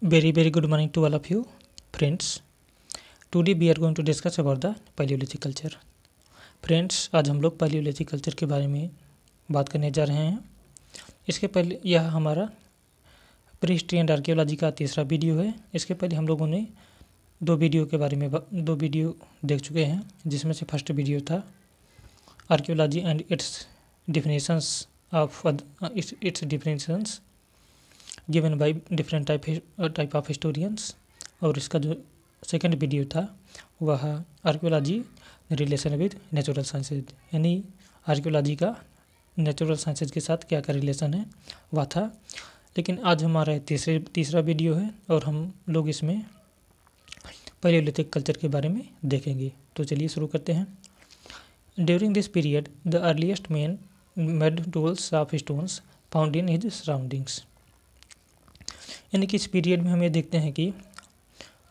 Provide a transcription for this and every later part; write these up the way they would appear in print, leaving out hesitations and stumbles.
Very good morning to all of you friends. Today we are going to discuss about the Paleolithic culture. Friends, आज हम लोग Palaeolithic culture के बारे में बात करने जा रहे हैं। इसके पहले यह हमारा प्री हिस्ट्री एंड आर्कियोलॉजी का तीसरा वीडियो है। इसके पहले हम लोगों ने दो वीडियो देख चुके हैं, जिसमें से फर्स्ट वीडियो था archaeology and it's definitions given by different type of historians, और इसका जो सेकंड वीडियो था वह archaeology relation with natural sciences, यानी आर्कियोलॉजी का नेचुरल साइंसेज के साथ क्या क्या रिलेशन है वह था। लेकिन आज हमारा तीसरा वीडियो है और हम लोग इसमें पैलियोलिथिक कल्चर के बारे में देखेंगे। तो चलिए शुरू करते हैं। During this period the earliest man made tools of stones found in his surroundings, यानी कि इस पीरियड में हम ये देखते हैं कि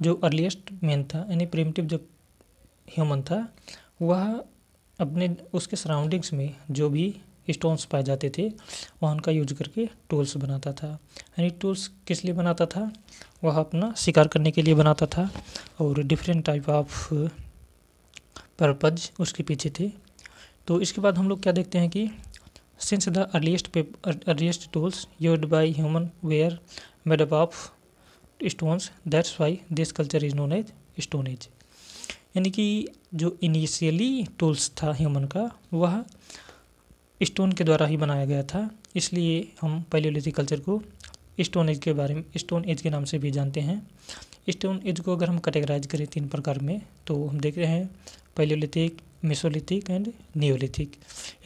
जो अर्लीस्ट मैन था, यानी प्रिमिटिव जो ह्यूमन था, वह अपने उसके सराउंडिंग्स में जो भी स्टोन्स पाए जाते थे वह उनका यूज करके टूल्स बनाता था। यानी टूल्स किस लिए बनाता था? वह अपना शिकार करने के लिए बनाता था और डिफरेंट टाइप ऑफ पर्पज उसके पीछे थे। तो इसके बाद हम लोग क्या देखते हैं कि since the earliest tools used by human were made up of stones, that's why this culture is known as stone age. यानी कि जो इनिशियली टूल्स था ह्यूमन का वह स्टोन के द्वारा ही बनाया गया था, इसलिए हम पैलियोलिथिक कल्चर को स्टोन एज के बारे में स्टोन एज के नाम से भी जानते हैं। स्टोन एज को अगर हम कैटेगराइज करें 3 प्रकार में, तो हम देख रहे हैं पैलियोलिथिक, मेसोलिथिक एंड नियोलिथिक।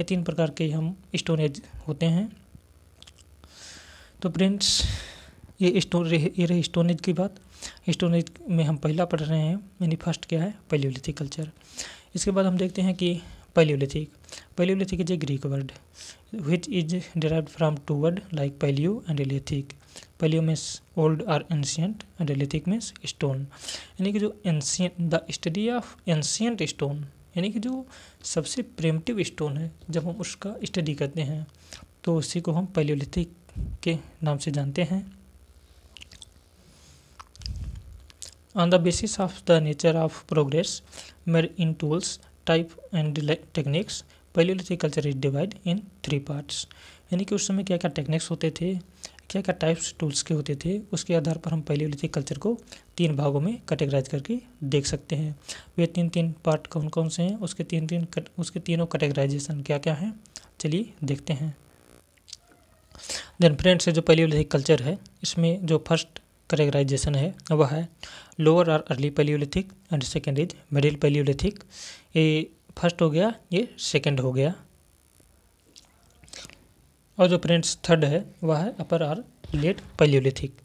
ये 3 प्रकार के हम स्टोन एज होते हैं। तो फ्रेंड्स, ये रही स्टोन एज की बात। स्टोन एज में हम पहला पढ़ रहे हैं, यानी फर्स्ट क्या है? Paleolithic culture. इसके बाद हम देखते हैं कि paleolithic is a Greek word which is derived from 2 word like paleo and lithic. Paleo means old और ancient and lithic means stone, यानी कि जो ancient, the study of ancient stone, यानी कि जो सबसे प्रिमिटिव स्टोन है, जब हम उसका स्टडी करते हैं तो उसी को हम पैलियोलिथिक के नाम से जानते हैं। On the basis of the nature of progress made in tools, type and techniques, Paleolithic culture is divided in 3 parts। यानी कि उस समय क्या क्या टेक्निक्स होते थे, क्या क्या टाइप्स टूल्स के होते थे, उसके आधार पर हम पैलियोलिथिक कल्चर को 3 भागों में कैटेगराइज करके देख सकते हैं। वे 3 पार्ट कौन कौन से हैं, उसके तीनों कैटेगराइजेशन क्या क्या हैं, चलिए देखते हैं। देन फ्रेंड्स, जो पैलियोलिथिक कल्चर है इसमें जो फर्स्ट कैटेगराइजेशन है वह है लोअर और early Palaeolithic and second is middle Palaeolithic. ये फर्स्ट हो गया, ये सेकेंड हो गया। और जो फ्रेंड्स थर्ड है वह है अपर और लेट पैलियोलिथिक।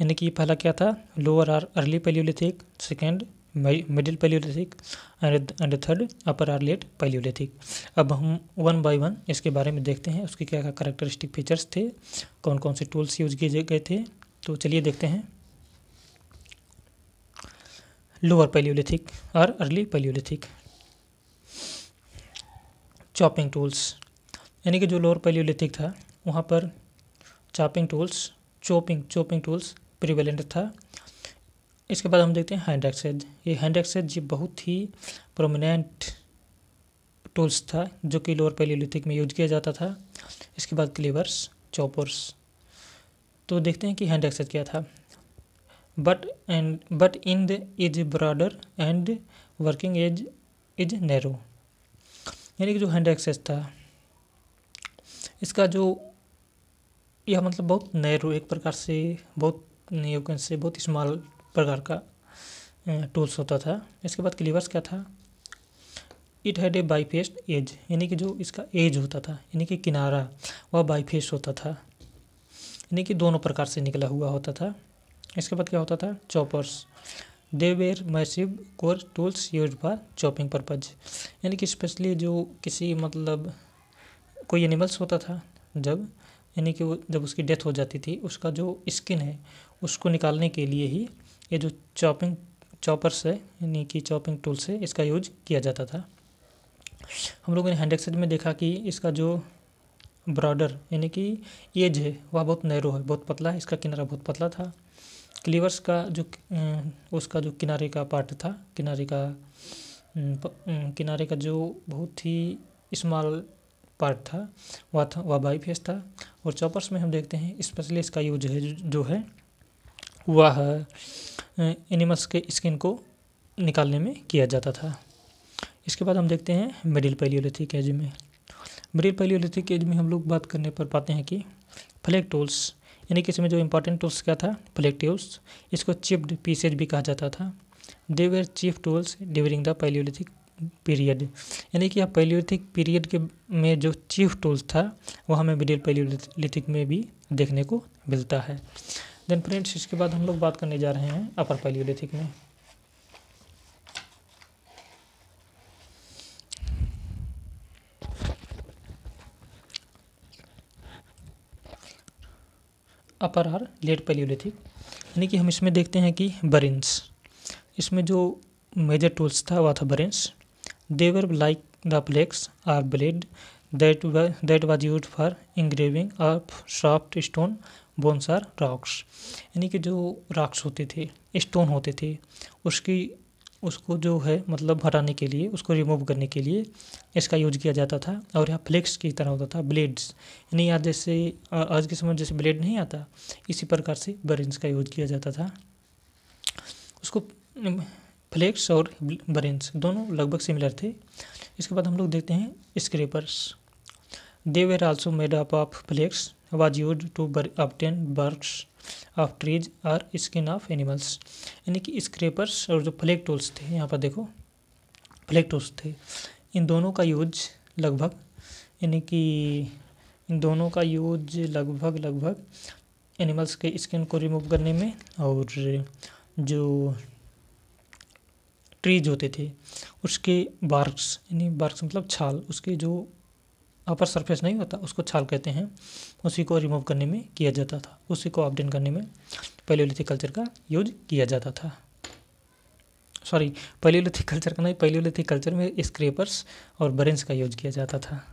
यानी कि पहला क्या था? लोअर और early paleolithic, second middle paleolithic and third upper और लेट पैलियोलिथिक। अब हम 1 बाय 1 इसके बारे में देखते हैं, उसके क्या क्या कैरेक्टरिस्टिक फीचर्स थे, कौन कौन से टूल्स यूज किए गए थे। तो चलिए देखते हैं। लोअर पैलियोलिथिक और अर्ली पैलियोलिथिक। चॉपिंग टूल्स, यानी कि जो लोअर पैलियोलिथिक था वहाँ पर चॉपिंग टूल्स प्रिवेलेंट था। इसके बाद हम देखते हैं हैंड एक्सेज। ये हैंड एक्सेज बहुत ही प्रोमिनेंट टूल्स था जो कि लोअर पैलियोलिथिक में यूज किया जाता था। इसके बाद क्लीवर्स, चॉपर्स। तो देखते हैं कि हैंड एक्सेज क्या था। But in the is broader and working edge is narrow. यानी कि जो हैंड एक्सेज था इसका जो यह मतलब बहुत नैरो, एक प्रकार से बहुत स्मॉल प्रकार का टूल्स होता था। इसके बाद क्लीवर्स क्या था? इट हैड ए बाईफेस्ड एज, यानी कि जो इसका एज होता था, यानी कि किनारा, वह बाईफेस होता था, यानी कि दोनों प्रकार से निकला हुआ होता था। इसके बाद क्या होता था? Choppers. They were massive core tools used for chopping purpose, यानी कि स्पेशली जो किसी मतलब कोई एनिमल्स होता था जब, यानी कि वो जब उसकी डेथ हो जाती थी, उसका जो स्किन है उसको निकालने के लिए ही ये जो चॉपर्स है, यानी कि चॉपिंग टूल्स है, इसका यूज किया जाता था। हम लोगों ने हैंड एक्सेज में देखा कि इसका जो ब्रॉडर यानी कि एज है वह बहुत नैरो है, बहुत पतला है, इसका किनारा बहुत पतला था। क्लीवर्स का जो उसका जो किनारे का पार्ट था, किनारे का जो बहुत ही स्मॉल पार्ट था वह बाईफेस था। और चॉपर्स में हम देखते हैं स्पेशली इसका यूज है जो है वह एनिमल्स के स्किन को निकालने में किया जाता था। इसके बाद हम देखते हैं मिडिल पैलियोलिथिक एज में। मिडिल पैलियोलिथिक एज में हम लोग बात करने पर पाते हैं कि फ्लैग टूल्स, यानी कि इसमें जो इम्पोर्टेंट टूल्स क्या था, फ्लैग टूल्स, इसको चिप्ड पीसेज भी कहा जाता था। They were chief tools during the Palaeolithic period, यानी कि पैलियोलिथिक पीरियड के में जो चीफ टूल्स था वह हमें मिडिल पैलियोलिथिक में भी देखने को मिलता है। देन फ्रेंड्स, इसके बाद हम लोग बात करने जा रहे हैं अपर पैलियोलिथिक में। अपर और लेट पैलियोलिथिक, यानी कि हम इसमें देखते हैं कि बरिन्स, इसमें जो मेजर टूल्स था वह था burins. They were like the flakes or blade that was used for engraving of soft stone bones or rocks, यानी कि जो रॉक्स होते थे, स्टोन होते थे, उसको जो है मतलब हटाने के लिए, उसको रिमूव करने के लिए इसका यूज किया जाता था। और यह फ्लेक्स की तरह होता था, ब्लेड्स, यानी आज जैसे आज के समय जैसे ब्लेड नहीं आता, इसी प्रकार से बरिन्स का यूज किया जाता था। उसको फ्लेक्स और बरिन्स दोनों लगभग सिमिलर थे। इसके बाद हम लोग देखते हैं scrapers. They were also made up of flakes was used to obtain barks of trees और स्किन ऑफ एनिमल्स, यानी कि स्क्रैपर्स और जो फ्लैग टूल्स थे, यहाँ पर देखो फ्लैग टूल्स थे, इन दोनों का यूज लगभग, यानी कि इन दोनों का यूज लगभग एनिमल्स के स्किन को रिमूव करने में, और जो ट्रीज होते थे उसके बार्क्स, यानी बार्क्स मतलब छाल, उसके जो अपर सरफेस नहीं होता उसको छाल कहते हैं, उसी को रिमूव करने में किया जाता था, उसी को ऑब्टेन करने में पैलियोलिथिक कल्चर का यूज किया जाता था। पैलियोलिथिक कल्चर का नहीं, पैलियोलिथिक कल्चर में स्क्रैपर्स और बरिन्स का यूज किया जाता था।